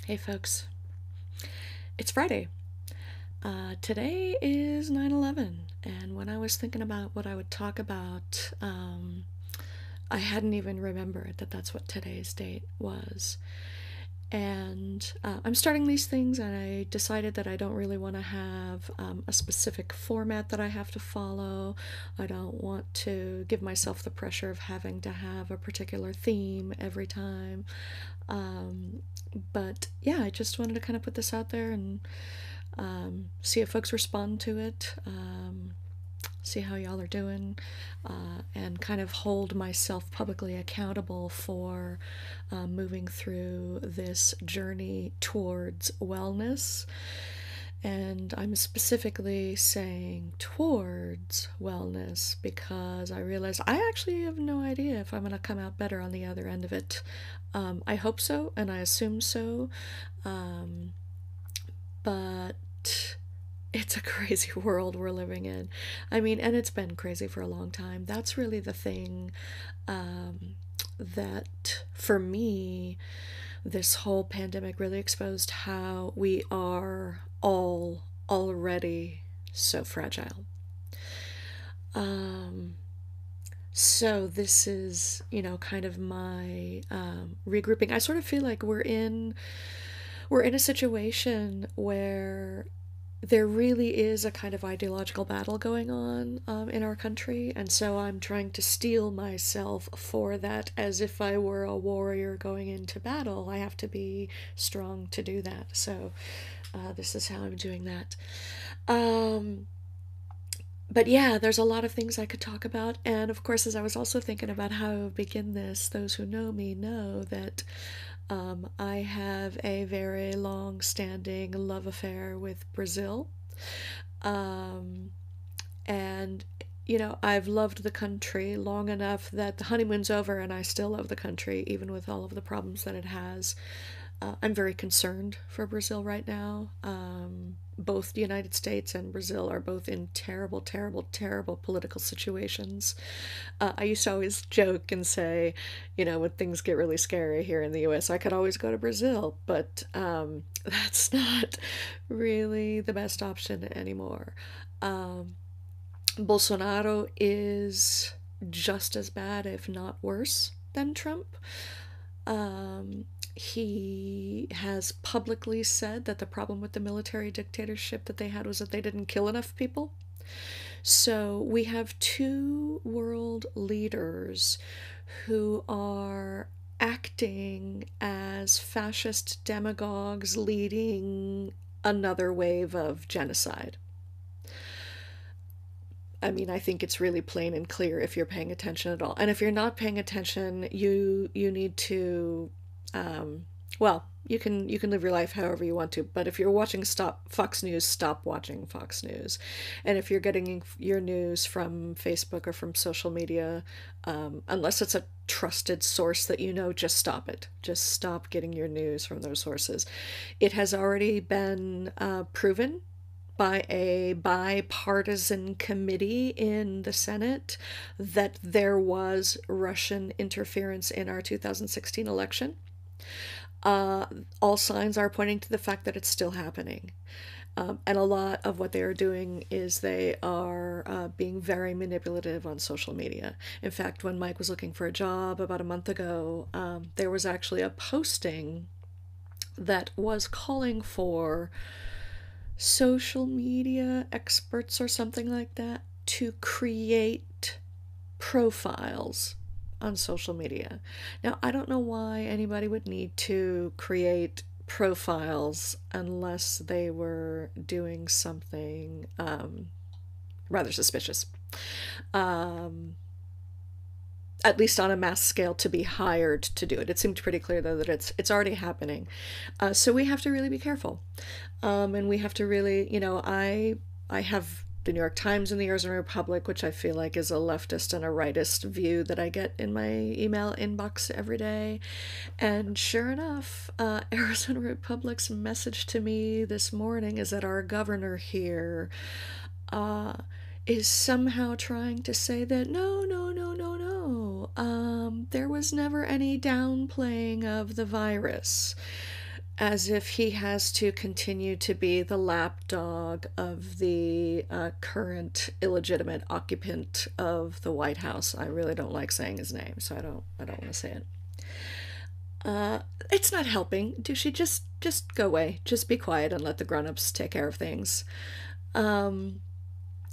Hey folks, it's Friday. Today is 9/11, and when I was thinking about what I would talk about, I hadn't even remembered that that's what today's date was. And I'm starting these things, and I decided that I don't really want to have a specific format that I have to follow. I don't want to give myself the pressure of having to have a particular theme every time. Um, but yeah, I just wanted to kind of put this out there and see if folks respond to it, see how y'all are doing, and kind of hold myself publicly accountable for moving through this journey towards wellness. And I'm specifically saying towards wellness because I realize I actually have no idea if I'm going to come out better on the other end of it. I hope so, and I assume so. Um, but it's a crazy world we're living in. I mean, and it's been crazy for a long time. That's really the thing that, for me, this whole pandemic really exposed how we are all already so fragile. Um, so this is, kind of my regrouping. I sort of feel like we're in a situation where there really is a kind of ideological battle going on in our country, and so I'm trying to steel myself for that as if I were a warrior going into battle. I have to be strong to do that. So this is how I'm doing that. Um, but yeah, there's a lot of things I could talk about. And of course, as I was also thinking about how to begin this, those who know me know that I have a very long standing love affair with Brazil. Um, and, I've loved the country long enough that the honeymoon's over and I still love the country, even with all of the problems that it has. I'm very concerned for Brazil right now. Both the United States and Brazil are both in terrible, terrible, terrible political situations. I used to always joke and say, when things get really scary here in the US, I could always go to Brazil, but that's not really the best option anymore. Um, Bolsonaro is just as bad, if not worse, than Trump. He has publicly said that the problem with the military dictatorship that they had was that they didn't kill enough people. So we have two world leaders who are acting as fascist demagogues leading another wave of genocide. I mean, I think it's really plain and clear if you're paying attention at all. And if you're not paying attention, you need to well, you can live your life however you want to, but if you're watching stop Fox News, stop watching Fox News. And if you're getting your news from Facebook or from social media, unless it's a trusted source that just stop it. Just stop getting your news from those sources. It has already been proven by a bipartisan committee in the Senate that there was Russian interference in our 2016 election. Uh, all signs are pointing to the fact that it's still happening. And a lot of what they are doing is they are being very manipulative on social media. In fact, when Mike was looking for a job about a month ago, there was actually a posting that was calling for social media experts or something like that to create profiles on social media. Now, I don't know why anybody would need to create profiles unless they were doing something rather suspicious. Um, at least on a mass scale, to be hired to do it. It seemed pretty clear though that it's already happening. So we have to really be careful, and we have to really, I have the New York Times and the Arizona Republic, which I feel like is a leftist and a rightist view that I get in my email inbox every day. And sure enough, Arizona Republic's message to me this morning is that our governor here uh, is somehow trying to say that no, no, no, no, no. There was never any downplaying of the virus. as if he has to continue to be the lapdog of the current illegitimate occupant of the White House. I really don't like saying his name, so I don't want to say it. It's not helping. Do she just go away? Just be quiet and let the grown-ups take care of things. Um,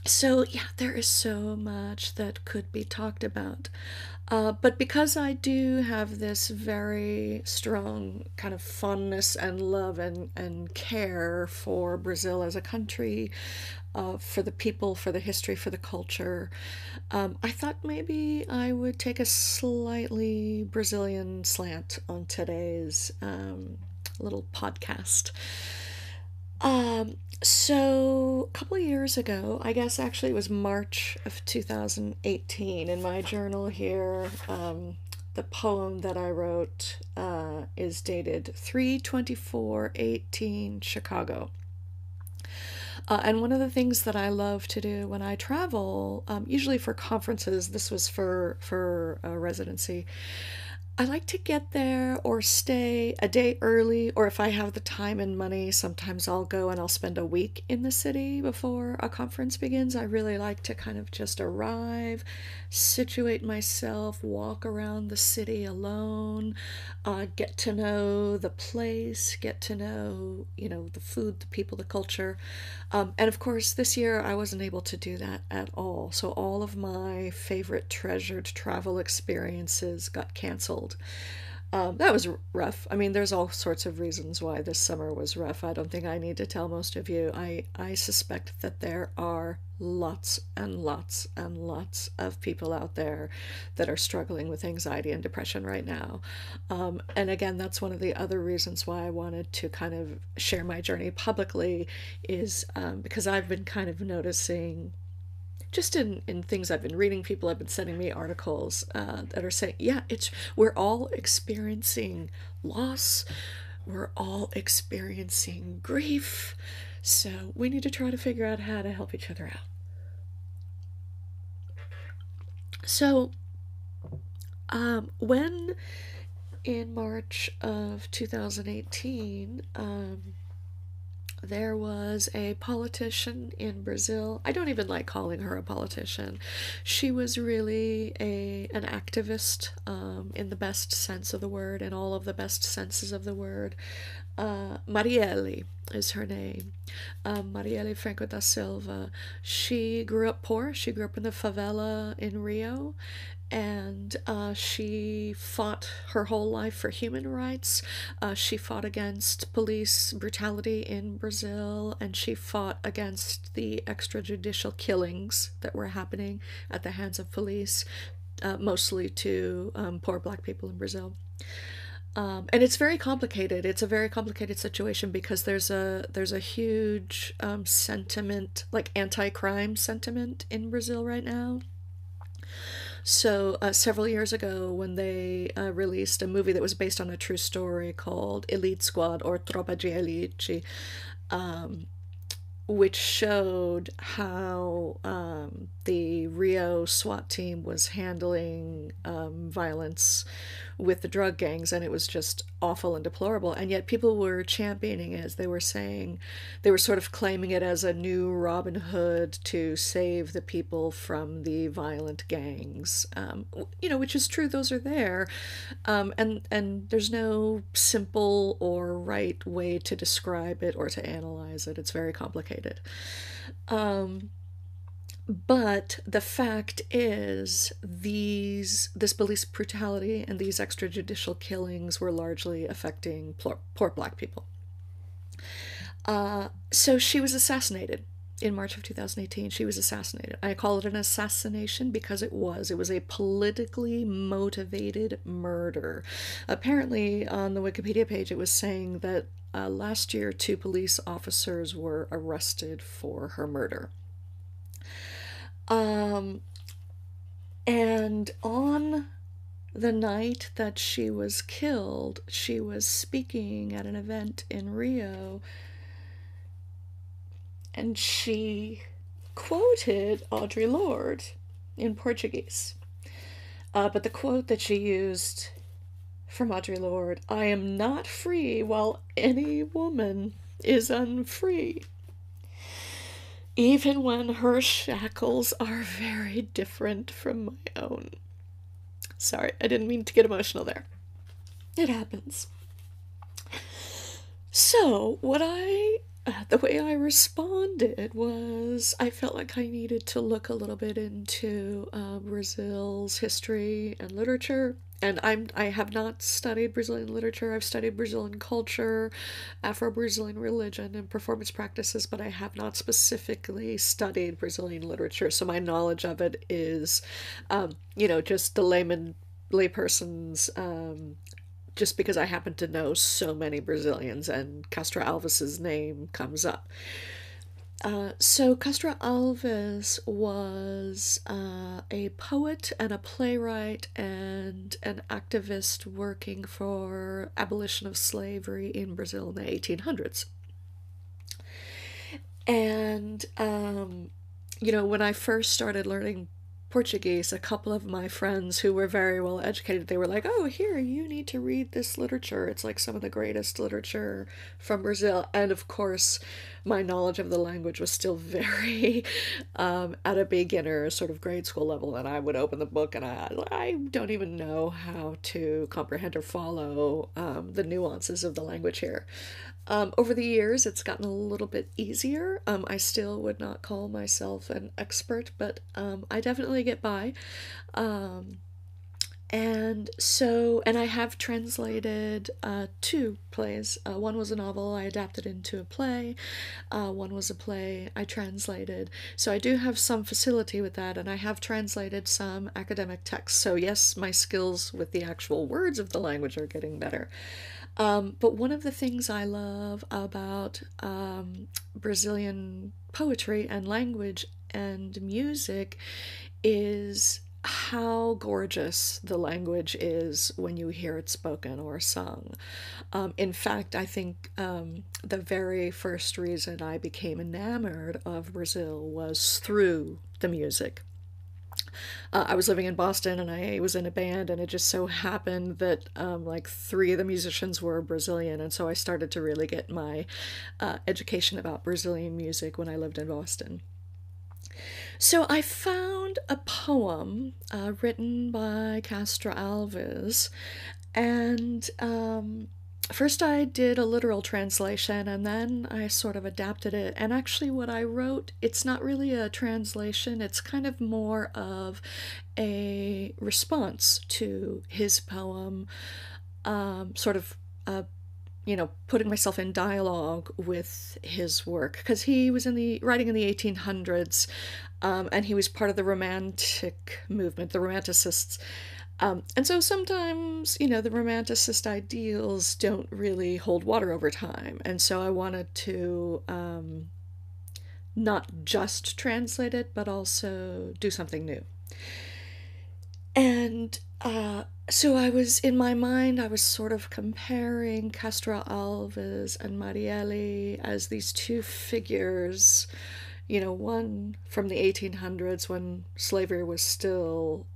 so yeah, there is so much that could be talked about. But because I do have this very strong kind of fondness and love and care for Brazil as a country, for the people, for the history, for the culture, I thought maybe I would take a slightly Brazilian slant on today's little podcast. So a couple of years ago, I guess actually it was March of 2018, in my journal here, the poem that I wrote is dated 3/24/18 Chicago. And one of the things that I love to do when I travel, usually for conferences, this was for a residency, I like to get there or stay a day early, or if I have the time and money, sometimes I'll go and I'll spend a week in the city before a conference begins. I really like to kind of just arrive, situate myself, walk around the city alone, get to know the place, get to know, the food, the people, the culture. And of course, this year I wasn't able to do that at all. So all of my favorite treasured travel experiences got canceled. That was rough. I mean, there's all sorts of reasons why this summer was rough. I don't think I need to tell most of you. I suspect that there are lots and lots and lots of people out there that are struggling with anxiety and depression right now. And again, that's one of the other reasons why I wanted to kind of share my journey publicly, is because I've been kind of noticing, just in things I've been reading, people have been sending me articles that are saying, yeah, we're all experiencing loss, we're all experiencing grief, so we need to try to figure out how to help each other out. So, when in March of 2018, there was a politician in Brazil. I don't even like calling her a politician. She was really an activist, in the best sense of the word, in all of the best senses of the word. Marielle is her name. Marielle Franco da Silva. She grew up poor. She grew up in the favela in Rio, and she fought her whole life for human rights. She fought against police brutality in Brazil, and she fought against the extrajudicial killings that were happening at the hands of police, mostly to poor black people in Brazil. And it's very complicated. It's a very complicated situation because there's a huge sentiment, like anti-crime sentiment in Brazil right now. So several years ago, when they released a movie that was based on a true story called Elite Squad, or Tropa de Elite, which showed how the Rio SWAT team was handling violence with the drug gangs, and it was just awful and deplorable. And yet people were championing it, as they were saying, they were sort of claiming it as a new Robin Hood to save the people from the violent gangs. Which is true; those are there, and there's no simple or right way to describe it or to analyze it. It's very complicated. But the fact is, this police brutality and these extrajudicial killings were largely affecting poor black people. So she was assassinated in March of 2018. She was assassinated. I call it an assassination because it was. It was a politically motivated murder. Apparently, on the Wikipedia page, it was saying that last year 2 police officers were arrested for her murder. And on the night that she was killed, she was speaking at an event in Rio, and she quoted Audre Lorde in Portuguese. But the quote that she used from Audre Lorde, I am not free while any woman is unfree, even when her shackles are very different from my own. Sorry, I didn't mean to get emotional there. It happens. So, the way I responded was I felt like I needed to look a little bit into Brazil's history and literature. And I have not studied Brazilian literature. I've studied Brazilian culture, Afro-Brazilian religion, and performance practices, but I have not specifically studied Brazilian literature. So my knowledge of it is, just the layperson's just because I happen to know so many Brazilians and Castro Alves's name comes up. So Castro Alves was a poet and a playwright and an activist working for abolition of slavery in Brazil in the 1800s. And, when I first started learning Portuguese, a couple of my friends who were very well educated, they were like, oh, here, you need to read this literature. It's like some of the greatest literature from Brazil. And of course, my knowledge of the language was still very at a beginner sort of grade school level. And I would open the book and I don't even know how to comprehend or follow the nuances of the language here. Over the years, it's gotten a little bit easier. I still would not call myself an expert, but I definitely get by. And I have translated two plays. One was a novel I adapted into a play. One was a play I translated. So I do have some facility with that, and I have translated some academic texts. So yes, my skills with the actual words of the language are getting better. But one of the things I love about Brazilian poetry and language and music is how gorgeous the language is when you hear it spoken or sung. In fact, I think the very first reason I became enamored of Brazil was through the music. I was living in Boston and I was in a band, and it just so happened that like three of the musicians were Brazilian, and so I started to really get my education about Brazilian music when I lived in Boston. So I found a poem written by Castro Alves, and first I did a literal translation and then I sort of adapted it. And actually what I wrote, it's not really a translation, it's kind of more of a response to his poem, sort of putting myself in dialogue with his work, because he was writing in the 1800s, and he was part of the Romantic movement, the Romanticists. And so sometimes, the Romanticist ideals don't really hold water over time. And so I wanted to not just translate it, but also do something new. And so in my mind, I was sort of comparing Castro Alves and Marielle as these two figures, one from the 1800s when slavery was still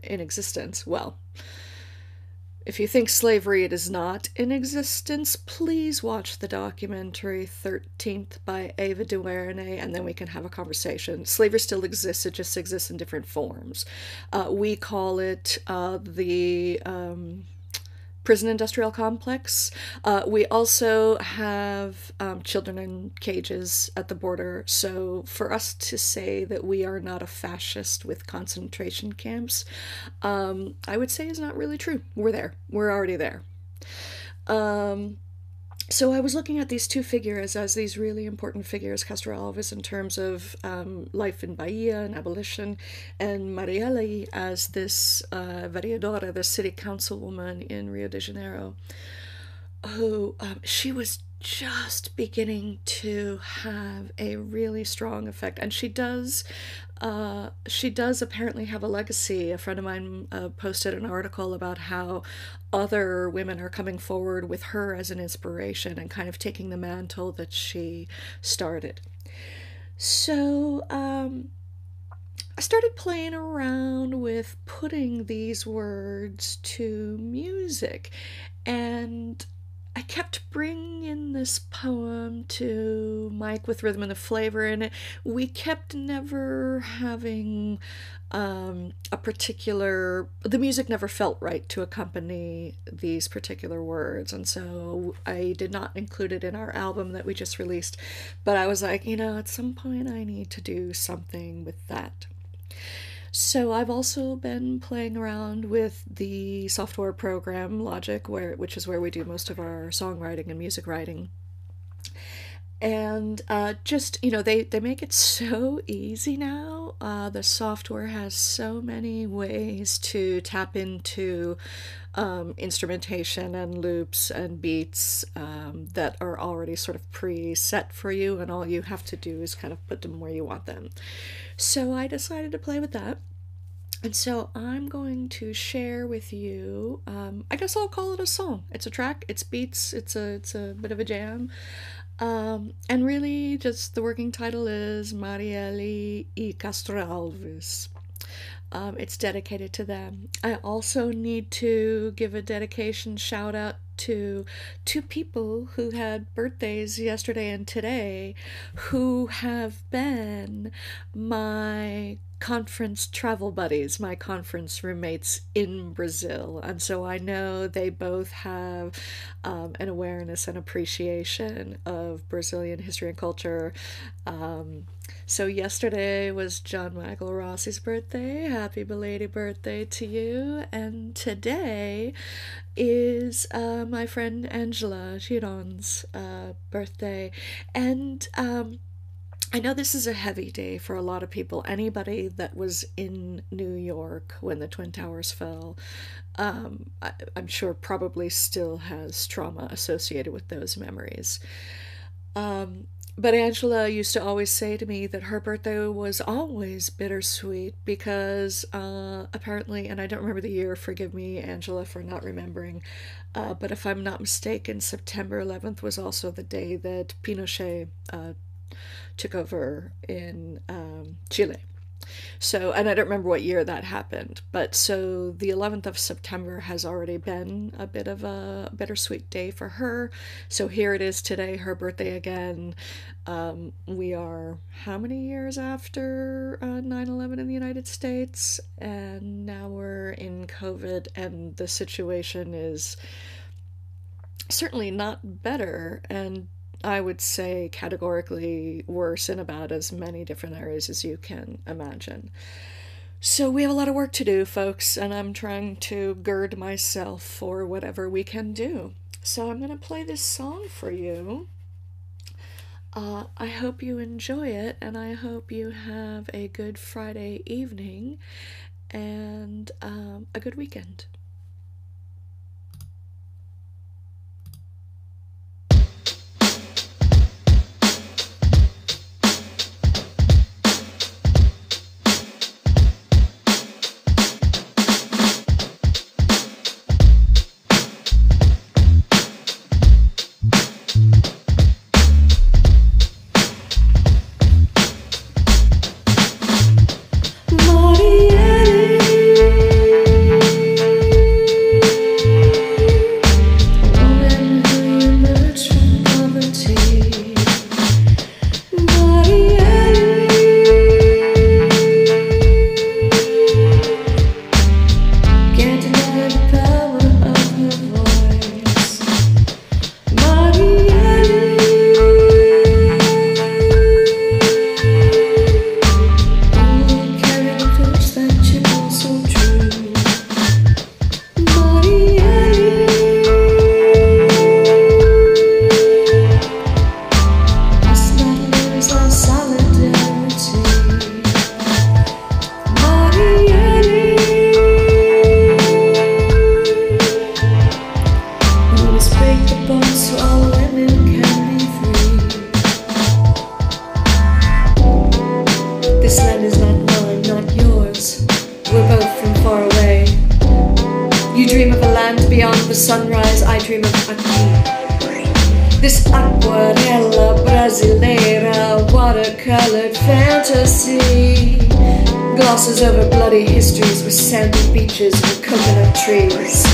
in existence. Well, if you think slavery it is not in existence, please watch the documentary 13th by Ava DuVernay, and then we can have a conversation. Slavery still exists, it just exists in different forms. We call it the prison industrial complex. We also have children in cages at the border. So for us to say that we are not a fascist with concentration camps, I would say is not really true. We're there. We're already there. So I was looking at these two figures as these really important figures, Castro Alves in terms of life in Bahia and abolition, and Marielle as this vereadora, the city councilwoman in Rio de Janeiro, who she was just beginning to have a really strong effect, and she does apparently have a legacy. A friend of mine posted an article about how other women are coming forward with her as an inspiration and kind of taking the mantle that she started. So I started playing around with putting these words to music, and I kept bringing in this poem to Mike with Rhythm and the Flavor, and we kept never having the music never felt right to accompany these particular words, and so I did not include it in our album that we just released, but I was like, at some point I need to do something with that. So I've also been playing around with the software program Logic, which is where we do most of our songwriting and music writing. And just, they make it so easy now. The software has so many ways to tap into instrumentation and loops and beats that are already sort of pre-set for you, and all you have to do is kind of put them where you want them. So I decided to play with that. And so I'm going to share with you, I guess I'll call it a song. It's a track, it's beats, it's a bit of a jam. And really just the working title is Marielle y Castro Alves. It's dedicated to them. I also need to give a dedication shout out to two people who had birthdays yesterday and today, who have been my conference travel buddies, my conference roommates in Brazil. And so I know they both have an awareness and appreciation of Brazilian history and culture. So yesterday was John Michael Rossi's birthday. Happy belated birthday to you. And today is my friend Angela Giron's birthday. And I know this is a heavy day for a lot of people. Anybody that was in New York when the Twin Towers fell, I'm sure probably still has trauma associated with those memories. But Angela used to always say to me that her birthday was always bittersweet because apparently, and I don't remember the year, forgive me, Angela, for not remembering, but if I'm not mistaken, September 11th was also the day that Pinochet took over in Chile. So, and I don't remember what year that happened, but so the 11th of September has already been a bit of a bittersweet day for her. So here it is today, her birthday again. We are how many years after 9/11 in the United States? And now we're in COVID, and the situation is certainly not better, and I would say categorically worse in about as many different areas as you can imagine. So we have a lot of work to do, folks, and I'm trying to gird myself for whatever we can do. So I'm going to play this song for you. I hope you enjoy it, and I hope you have a good Friday evening and a good weekend. Sunrise, I dream of aqui. This aquarela brasileira, watercolored fantasy. Glosses over bloody histories with sandy beaches and coconut trees.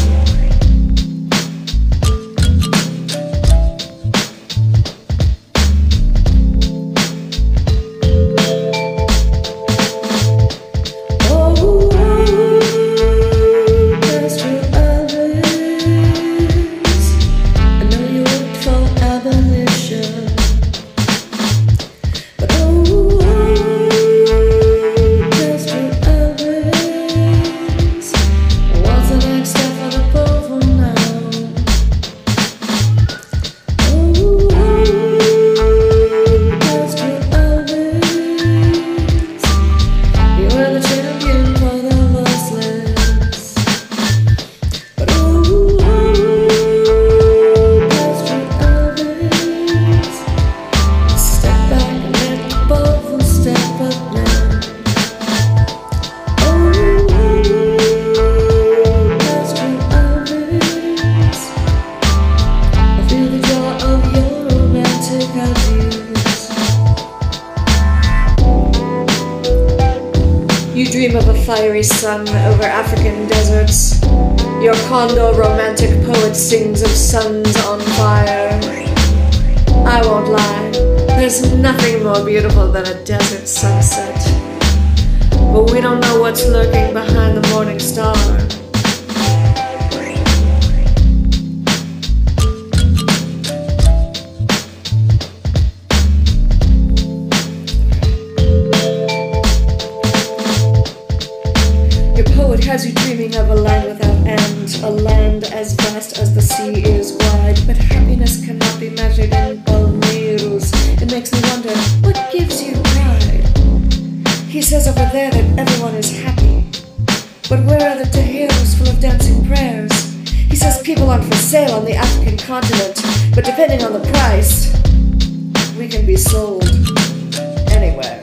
Dream of a fiery sun over African deserts. Your Condor romantic poet sings of suns on fire. I won't lie, there's nothing more beautiful than a desert sunset. But we don't know what's lurking behind the morning star. Has you dreaming of a land without end, a land as vast as the sea is wide. But happiness cannot be measured in balneiros. It makes me wonder, what gives you pride? He says over there that everyone is happy, but where are the tejeros full of dancing prayers? He says people aren't for sale on the African continent, but depending on the price, we can be sold anywhere.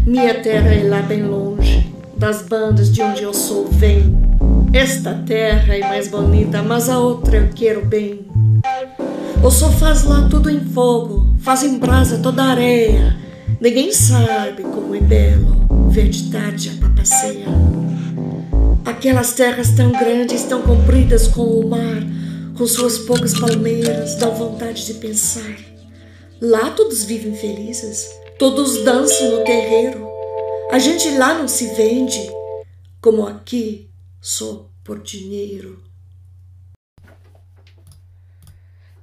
Minha terra é lá bem longe, das bandas de onde eu sou vem. Esta terra é mais bonita, mas a outra eu quero bem. O sol faz lá tudo em fogo, faz em brasa toda a areia. Ninguém sabe como é belo ver de tarde a papaceia. Aquelas terras tão grandes, tão compridas como o mar, com suas poucas palmeiras, dão vontade de pensar. Lá todos vivem felizes, todos dançam no terreiro. A gente lá não se vende, como aqui, só por dinheiro.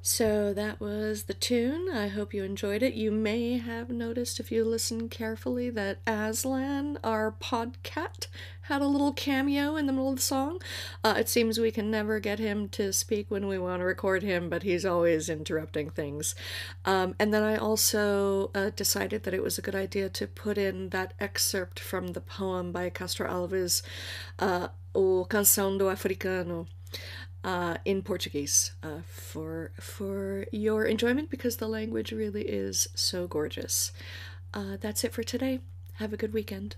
So that was the tune. I hope you enjoyed it. You may have noticed, if you listen carefully, that Aslan, our podcat, had a little cameo in the middle of the song. It seems we can never get him to speak when we want to record him, but he's always interrupting things. And then I also decided that it was a good idea to put in that excerpt from the poem by Castro Alves, O Canção do Africano, in Portuguese, for your enjoyment, because the language really is so gorgeous. That's it for today. Have a good weekend.